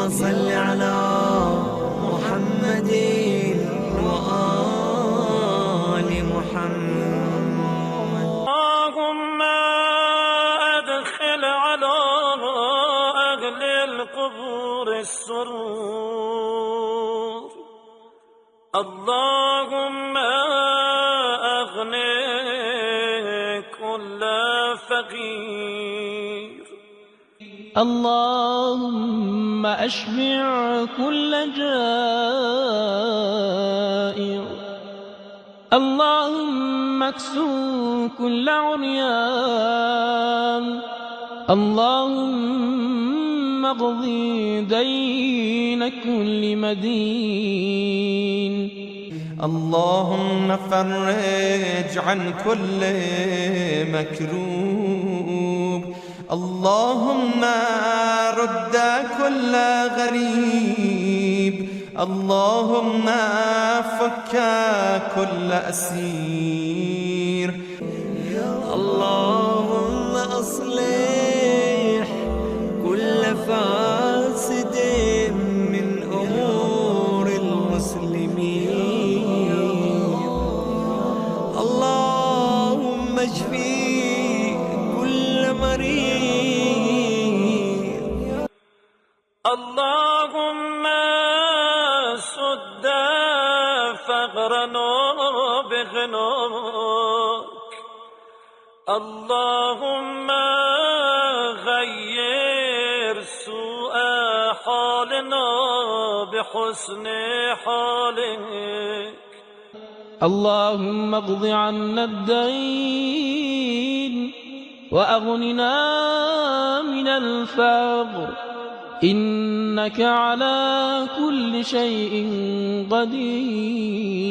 صل على محمد وآل محمد. اللهم أدخل على أهل القبور السرور. اللهم أغني كل فقير. اللهم أشبع كل جائع. اللهم اكسو كل عريان. اللهم اقضي دين كل مدين. اللهم فرج عن كل مكروب. اللهم رد كل غريب. اللهم فك كل أسير. اللهم أصلح كل فاسد من أمور المسلمين. اللهم اشفي كل مريض. اللهم سد فقرنا بغناك. اللهم غير سوء حالنا بحسن حالك. اللهم اقض عنا الدين وأغننا من الفقر. إنك على كل شيء قدير.